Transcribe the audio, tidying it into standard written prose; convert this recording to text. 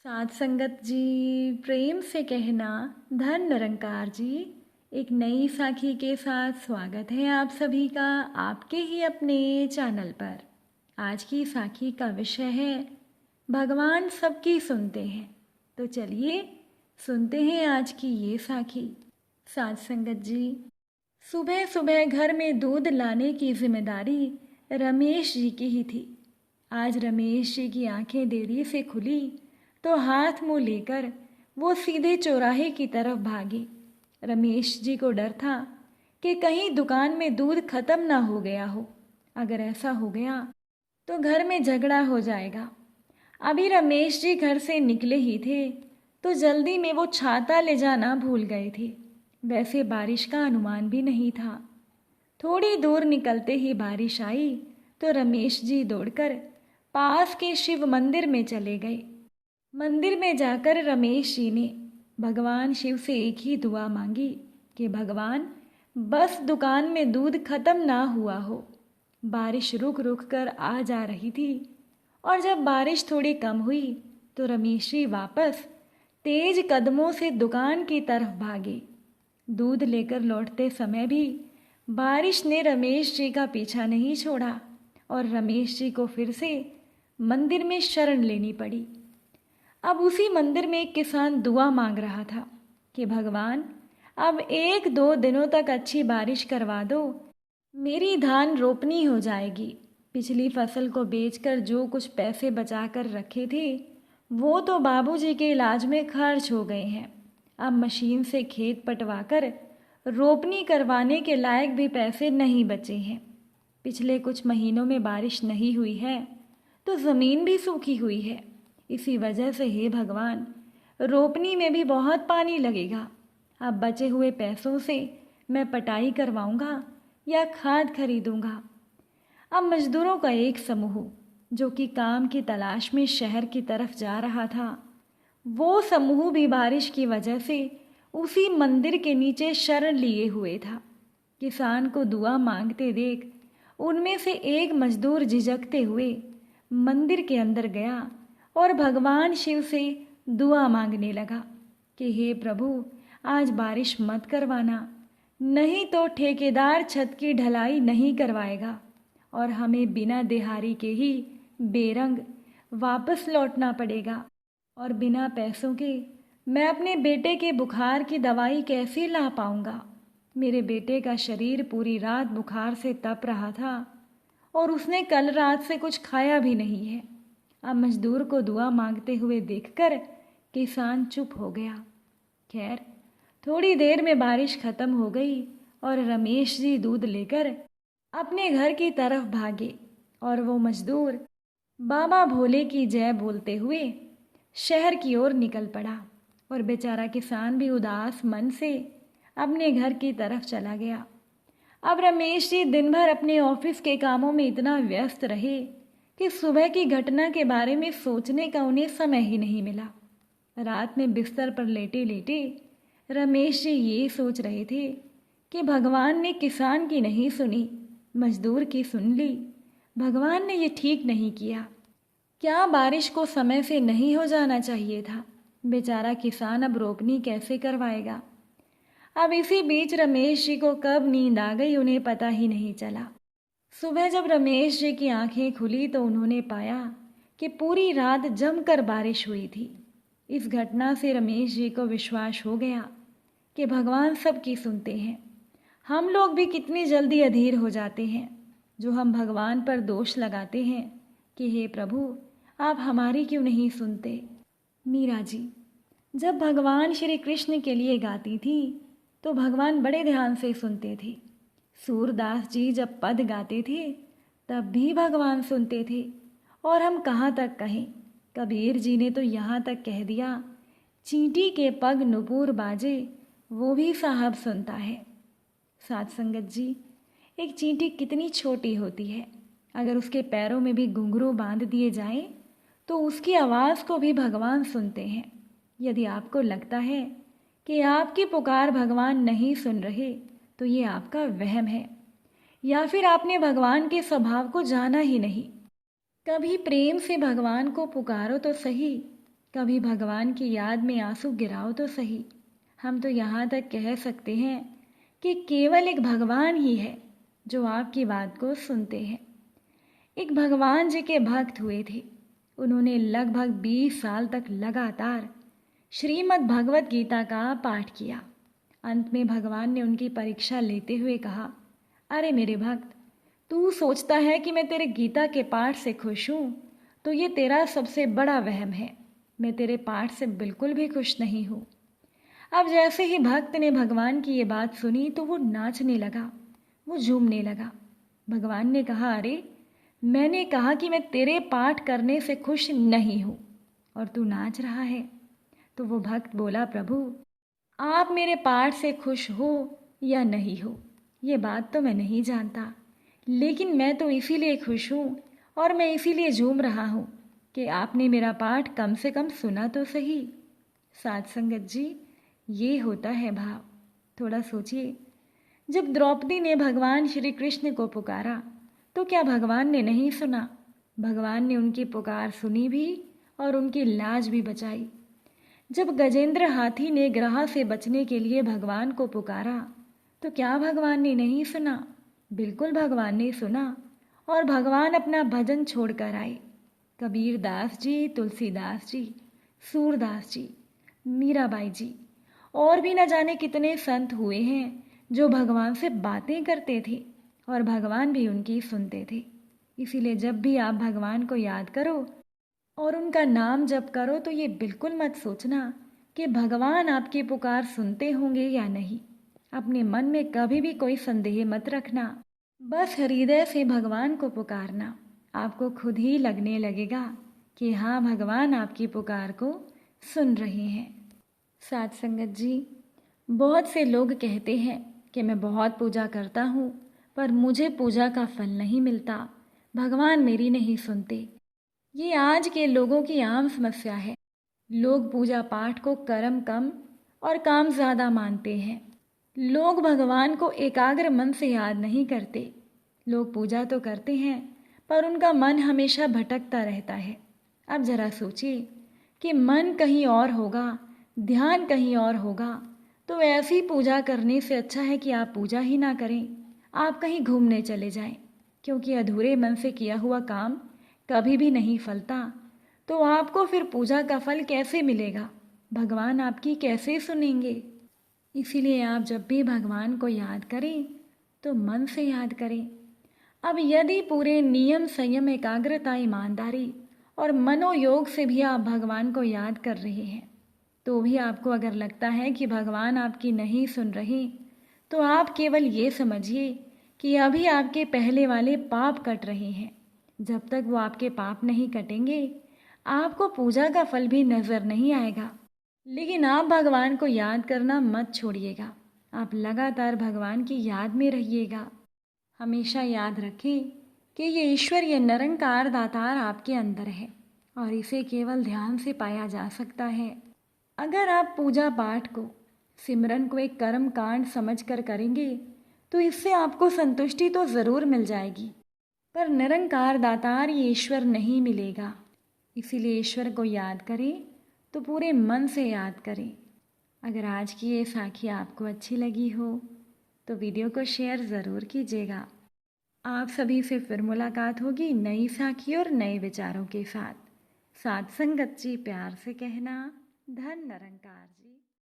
साध संगत जी, प्रेम से कहना धन निरंकार जी। एक नई साखी के साथ स्वागत है आप सभी का आपके ही अपने चैनल पर। आज की साखी का विषय है भगवान सबकी सुनते हैं। तो चलिए सुनते हैं आज की ये साखी। साध संगत जी, सुबह सुबह घर में दूध लाने की जिम्मेदारी रमेश जी की ही थी। आज रमेश जी की आंखें देरी से खुली तो हाथ मुंह लेकर वो सीधे चौराहे की तरफ भागे। रमेश जी को डर था कि कहीं दुकान में दूध खत्म ना हो गया हो। अगर ऐसा हो गया तो घर में झगड़ा हो जाएगा। अभी रमेश जी घर से निकले ही थे तो जल्दी में वो छाता ले जाना भूल गए थे। वैसे बारिश का अनुमान भी नहीं था। थोड़ी दूर निकलते ही बारिश आई तो रमेश जी दौड़कर पास के शिव मंदिर में चले गए। मंदिर में जाकर रमेश जी ने भगवान शिव से एक ही दुआ मांगी कि भगवान बस दुकान में दूध खत्म ना हुआ हो। बारिश रुक रुक कर आ जा रही थी और जब बारिश थोड़ी कम हुई तो रमेश जी वापस तेज कदमों से दुकान की तरफ भागे। दूध लेकर लौटते समय भी बारिश ने रमेश जी का पीछा नहीं छोड़ा और रमेश जी को फिर से मंदिर में शरण लेनी पड़ी। अब उसी मंदिर में एक किसान दुआ मांग रहा था कि भगवान अब 1-2 दिनों तक अच्छी बारिश करवा दो, मेरी धान रोपनी हो जाएगी। पिछली फसल को बेचकर जो कुछ पैसे बचा कर रखे थे वो तो बाबूजी के इलाज में खर्च हो गए हैं। अब मशीन से खेत पटवाकर रोपनी करवाने के लायक भी पैसे नहीं बचे हैं। पिछले कुछ महीनों में बारिश नहीं हुई है तो ज़मीन भी सूखी हुई है। इसी वजह से हे भगवान, रोपनी में भी बहुत पानी लगेगा। अब बचे हुए पैसों से मैं पटाई करवाऊंगा या खाद खरीदूंगा। अब मजदूरों का एक समूह जो कि काम की तलाश में शहर की तरफ जा रहा था, वो समूह भी बारिश की वजह से उसी मंदिर के नीचे शरण लिए हुए था। किसान को दुआ मांगते देख उनमें से एक मजदूर झिझकते हुए मंदिर के अंदर गया और भगवान शिव से दुआ मांगने लगा कि हे प्रभु, आज बारिश मत करवाना, नहीं तो ठेकेदार छत की ढलाई नहीं करवाएगा और हमें बिना दिहाड़ी के ही बेरंग वापस लौटना पड़ेगा। और बिना पैसों के मैं अपने बेटे के बुखार की दवाई कैसे ला पाऊंगा। मेरे बेटे का शरीर पूरी रात बुखार से तप रहा था और उसने कल रात से कुछ खाया भी नहीं है। अब मजदूर को दुआ मांगते हुए देखकर किसान चुप हो गया। खैर, थोड़ी देर में बारिश खत्म हो गई और रमेश जी दूध लेकर अपने घर की तरफ भागे और वो मजदूर बाबा भोले की जय बोलते हुए शहर की ओर निकल पड़ा। और बेचारा किसान भी उदास मन से अपने घर की तरफ चला गया। अब रमेश जी दिन भर अपने ऑफिस के कामों में इतना व्यस्त रहे कि सुबह की घटना के बारे में सोचने का उन्हें समय ही नहीं मिला। रात में बिस्तर पर लेटे लेटे रमेश जी ये सोच रहे थे कि भगवान ने किसान की नहीं सुनी, मजदूर की सुन ली। भगवान ने ये ठीक नहीं किया। क्या बारिश को समय से नहीं हो जाना चाहिए था? बेचारा किसान अब रोपनी कैसे करवाएगा। अब इसी बीच रमेश जी को कब नींद आ गई उन्हें पता ही नहीं चला। सुबह जब रमेश जी की आंखें खुली तो उन्होंने पाया कि पूरी रात जमकर बारिश हुई थी। इस घटना से रमेश जी को विश्वास हो गया कि भगवान सबकी सुनते हैं। हम लोग भी कितनी जल्दी अधीर हो जाते हैं जो हम भगवान पर दोष लगाते हैं कि हे प्रभु, आप हमारी क्यों नहीं सुनते। मीरा जी जब भगवान श्री कृष्ण के लिए गाती थी तो भगवान बड़े ध्यान से सुनते थे। सूरदास जी जब पद गाते थे तब भी भगवान सुनते थे। और हम कहाँ तक कहें, कबीर जी ने तो यहाँ तक कह दिया, चींटी के पग नुपुर बाजे वो भी साहब सुनता है। साध संगत जी, एक चींटी कितनी छोटी होती है, अगर उसके पैरों में भी घुंघरू बांध दिए जाएं तो उसकी आवाज़ को भी भगवान सुनते हैं। यदि आपको लगता है कि आपकी पुकार भगवान नहीं सुन रहे तो ये आपका वहम है, या फिर आपने भगवान के स्वभाव को जाना ही नहीं। कभी प्रेम से भगवान को पुकारो तो सही, कभी भगवान की याद में आंसू गिराओ तो सही। हम तो यहाँ तक कह सकते हैं कि केवल एक भगवान ही है जो आपकी बात को सुनते हैं। एक भगवान जी के भक्त हुए थे। उन्होंने लगभग 20 साल तक लगातार श्रीमद् भगवत गीता का पाठ किया। अंत में भगवान ने उनकी परीक्षा लेते हुए कहा, अरे मेरे भक्त, तू सोचता है कि मैं तेरे गीता के पाठ से खुश हूँ, तो ये तेरा सबसे बड़ा वहम है। मैं तेरे पाठ से बिल्कुल भी खुश नहीं हूँ। अब जैसे ही भक्त ने भगवान की ये बात सुनी तो वो नाचने लगा, वो झूमने लगा। भगवान ने कहा, अरे मैंने कहा कि मैं तेरे पाठ करने से खुश नहीं हूँ और तू नाच रहा है। तो वो भक्त बोला, प्रभु आप मेरे पाठ से खुश हो या नहीं हो ये बात तो मैं नहीं जानता, लेकिन मैं तो इसीलिए खुश हूँ और मैं इसीलिए झूम रहा हूँ कि आपने मेरा पाठ कम से कम सुना तो सही। साध संगत जी, ये होता है भाव। थोड़ा सोचिए, जब द्रौपदी ने भगवान श्री कृष्ण को पुकारा तो क्या भगवान ने नहीं सुना? भगवान ने उनकी पुकार सुनी भी और उनकी लाज भी बचाई। जब गजेंद्र हाथी ने ग्रह से बचने के लिए भगवान को पुकारा तो क्या भगवान ने नहीं सुना? बिल्कुल भगवान ने सुना और भगवान अपना भजन छोड़कर आए। कबीर दास जी, तुलसीदास जी, सूरदास जी, मीराबाई जी और भी न जाने कितने संत हुए हैं जो भगवान से बातें करते थे और भगवान भी उनकी सुनते थे। इसीलिए जब भी आप भगवान को याद करो और उनका नाम जप करो तो ये बिल्कुल मत सोचना कि भगवान आपकी पुकार सुनते होंगे या नहीं। अपने मन में कभी भी कोई संदेह मत रखना। बस हृदय से भगवान को पुकारना। आपको खुद ही लगने लगेगा कि हाँ, भगवान आपकी पुकार को सुन रहे हैं। साध संगत जी, बहुत से लोग कहते हैं कि मैं बहुत पूजा करता हूँ पर मुझे पूजा का फल नहीं मिलता, भगवान मेरी नहीं सुनते। ये आज के लोगों की आम समस्या है। लोग पूजा पाठ को कर्म कम और काम ज़्यादा मानते हैं। लोग भगवान को एकाग्र मन से याद नहीं करते। लोग पूजा तो करते हैं पर उनका मन हमेशा भटकता रहता है। अब जरा सोचिए कि मन कहीं और होगा, ध्यान कहीं और होगा, तो ऐसी पूजा करने से अच्छा है कि आप पूजा ही ना करें, आप कहीं घूमने चले जाएं, क्योंकि अधूरे मन से किया हुआ काम कभी भी नहीं फलता। तो आपको फिर पूजा का फल कैसे मिलेगा? भगवान आपकी कैसे सुनेंगे? इसीलिए आप जब भी भगवान को याद करें तो मन से याद करें। अब यदि पूरे नियम, संयम, एकाग्रता, ईमानदारी और मनोयोग से भी आप भगवान को याद कर रहे हैं तो भी आपको अगर लगता है कि भगवान आपकी नहीं सुन रहे, तो आप केवल ये समझिए कि अभी आपके पहले वाले पाप कट रहे हैं। जब तक वो आपके पाप नहीं कटेंगे आपको पूजा का फल भी नज़र नहीं आएगा। लेकिन आप भगवान को याद करना मत छोड़िएगा। आप लगातार भगवान की याद में रहिएगा। हमेशा याद रखें कि ये ईश्वर, ये निरंकार दातार आपके अंदर है और इसे केवल ध्यान से पाया जा सकता है। अगर आप पूजा पाठ को, सिमरन को एक कर्म कांड समझकर करेंगे तो इससे आपको संतुष्टि तो ज़रूर मिल जाएगी, पर निरंकार दातार ये ईश्वर नहीं मिलेगा। इसीलिए ईश्वर को याद करें तो पूरे मन से याद करें। अगर आज की ये साखी आपको अच्छी लगी हो तो वीडियो को शेयर ज़रूर कीजिएगा। आप सभी से फिर मुलाकात होगी नई साखी और नए विचारों के साथ। साध संगत जी, प्यार से कहना, धन निरंकार जी।